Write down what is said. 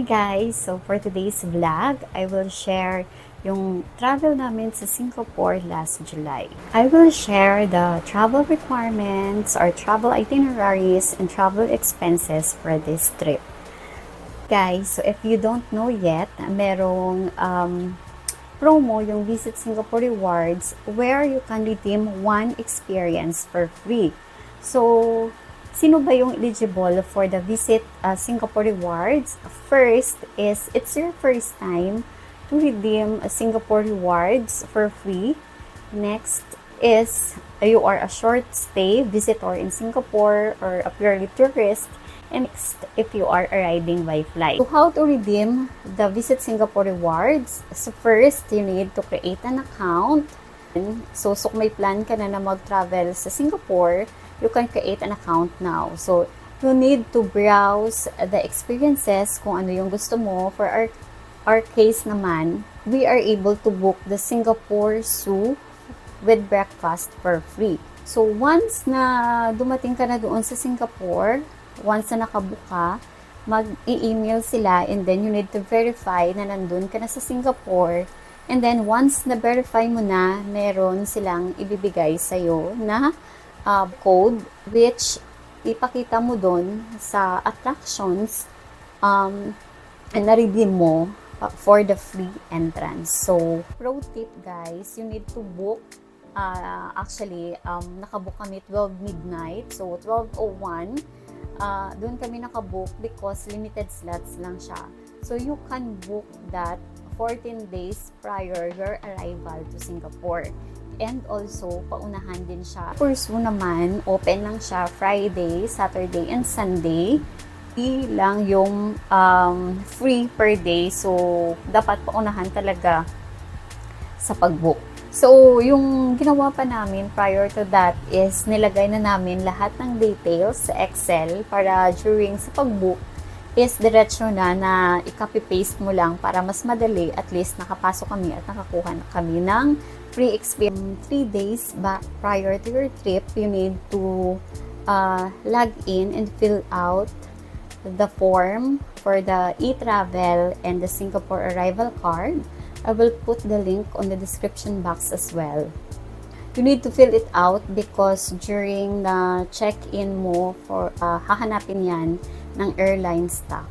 guys! So for today's vlog, I will share yung travel namin sa Singapore last July. I will share the travel requirements or travel itineraries and travel expenses for this trip. Guys, so if you don't know yet, merong promo yung Visit Singapore Rewards where you can redeem one experience for free. So, sino ba yung eligible for the Visit Singapore Rewards? First is, it's your first time to redeem Singapore Rewards for free. Next is, you are a short stay visitor in Singapore or a purely tourist. And next, if you are arriving by flight. So, how to redeem the Visit Singapore Rewards? So, first, you need to create an account. So, may plan ka na mag-travel sa Singapore, you can create an account now. So, you need to browse the experiences kung ano yung gusto mo. For our case naman, we are able to book the Singapore Zoo with breakfast for free. So, once na dumating ka na doon sa Singapore, once na nakabook ka, mag-i-email sila and then you need to verify na nandun ka na sa Singapore. And then, once na-verify mo na, meron silang ibibigay sa'yo na code which ipakita mo doon sa attractions and na-redeem mo for the free entrance. So, pro tip guys, you need to book. Nakabook kami 12 midnight. So, 12:01. Doon kami nakabook because limited slots lang siya. So, you can book that 14 days prior your arrival to Singapore. And also, paunahan din siya. For Zoo naman, open lang siya Friday, Saturday, and Sunday. Lang yung free per day. So, dapat paunahan talaga sa pag-book. So, yung ginawa pa namin prior to that is nilagay na namin lahat ng details sa Excel para during sa pag-book is diretso na i-copy-paste mo lang para mas madali. At least nakapasok kami at nakakuha na kami ng free experience. 3 days back prior to your trip, you need to log in and fill out the form for the e-travel and the Singapore arrival card. I will put the link on the description box as well. You need to fill it out because during the check-in mo, for hahanapin yan ng airline staff.